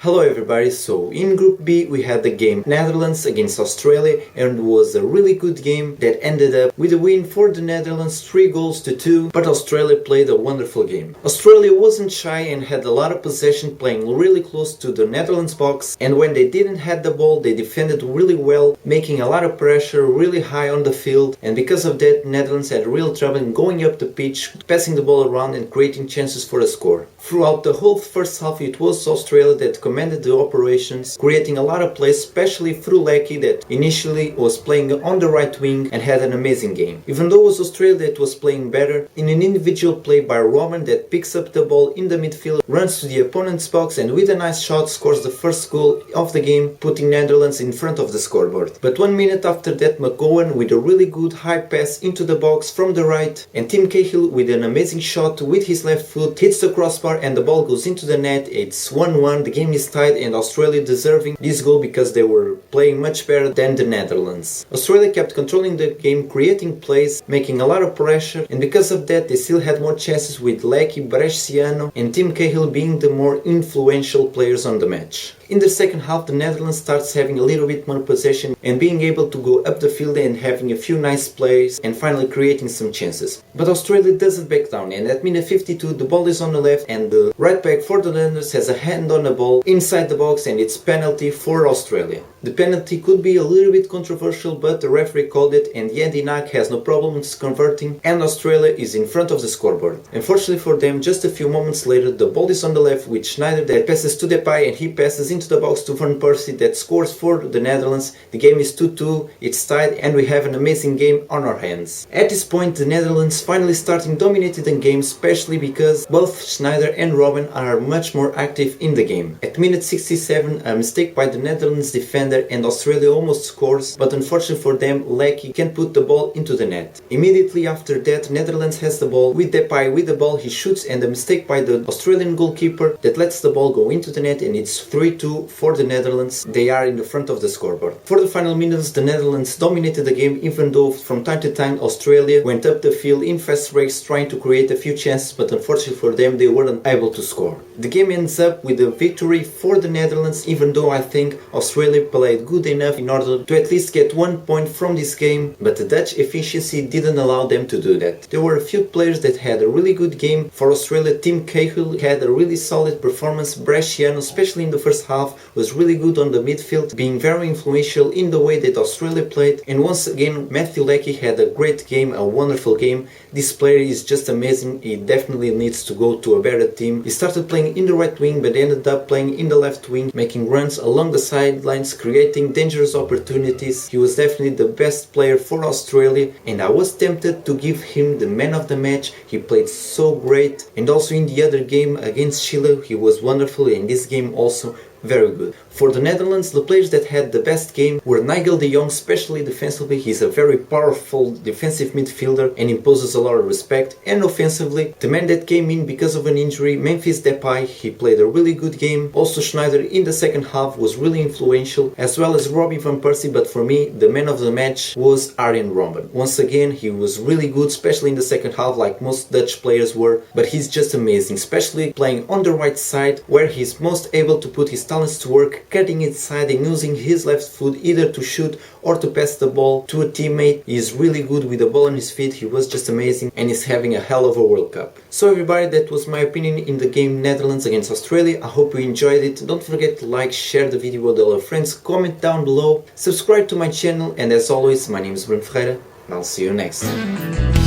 Hello everybody, so in Group B we had the game Netherlands against Australia, and it was a really good game that ended up with a win for the Netherlands 3-2, but Australia played a wonderful game. Australia wasn't shy and had a lot of possession, playing really close to the Netherlands box, and when they didn't have the ball they defended really well, making a lot of pressure really high on the field, and because of that Netherlands had real trouble in going up the pitch, passing the ball around and creating chances for a score. Throughout the whole first half it was Australia that commanded the operations, creating a lot of plays, especially through Lecky that initially was playing on the right wing and had an amazing game. Even though it was Australia that was playing better, in an individual play by Robin that picks up the ball in the midfield, runs to the opponent's box and with a nice shot scores the first goal of the game, putting Netherlands in front of the scoreboard. But 1 minute after that, McGowan with a really good high pass into the box from the right, and Tim Cahill with an amazing shot with his left foot hits the crossbar and the ball goes into the net. It's 1-1, the game is tied and Australia deserving this goal because they were playing much better than the Netherlands. Australia kept controlling the game, creating plays, making a lot of pressure, and because of that they still had more chances, with Lecky, Bresciano and Tim Cahill being the more influential players on the match. In the second half the Netherlands starts having a little bit more possession and being able to go up the field and having a few nice plays and finally creating some chances. But Australia doesn't back down, and at minute 52 the ball is on the left and the right back for the Netherlands has a hand on the ball inside the box and it's penalty for Australia. The penalty could be a little bit controversial, but the referee called it and Jedinak has no problems converting and Australia is in front of the scoreboard. Unfortunately for them, just a few moments later the ball is on the left with Schneider that passes to Depay and he passes into the box to Van Persie that scores for the Netherlands. The game is 2-2, it's tied and we have an amazing game on our hands. At this point the Netherlands finally starting dominating the game, especially because both Schneider and Robin are much more active in the game. At minute 67 a mistake by the Netherlands defender and Australia almost scores, but unfortunately for them Lecky can put the ball into the net. Immediately after that Netherlands has the ball with Depay with the ball, he shoots and a mistake by the Australian goalkeeper that lets the ball go into the net and it's 3-2 for the Netherlands. They are in the front of the scoreboard. For the final minutes the Netherlands dominated the game, even though from time to time Australia went up the field in fast breaks trying to create a few chances, but unfortunately for them they weren't able to score. The game ends up with a victory for the Netherlands, even though I think Australia played good enough in order to at least get 1 point from this game, but the Dutch efficiency didn't allow them to do that. There were a few players that had a really good game. For Australia, Tim Cahill had a really solid performance. Bresciano, especially in the first half, was really good on the midfield, being very influential in the way that Australia played. And once again, Matthew Lecky had a great game, a wonderful game. This player is just amazing. He definitely needs to go to a better team. He started playing in the right wing but ended up playing in the left wing, making runs along the sidelines, creating dangerous opportunities. He was definitely the best player for Australia and I was tempted to give him the man of the match. He played so great, and also in the other game against Chile he was wonderful, and in this game also very good. For the Netherlands, the players that had the best game were Nigel de Jong, especially defensively. He's a very powerful defensive midfielder and imposes a lot of respect. And offensively, the man that came in because of an injury, Memphis Depay, he played a really good game. Also Schneider in the second half was really influential, as well as Robbie Van Persie, but for me the man of the match was Arjen Robben. Once again he was really good, especially in the second half like most Dutch players were, but he's just amazing, especially playing on the right side where he's most able to put his talents to work, cutting inside and using his left foot either to shoot or to pass the ball to a teammate. He is really good with the ball on his feet. He was just amazing and is having a hell of a World Cup. So everybody, that was my opinion in the game Netherlands against Australia. I hope you enjoyed it. Don't forget to like, share the video with all your friends, comment down below, subscribe to my channel, and as always, my name is Bruno Ferreira and I'll see you next time.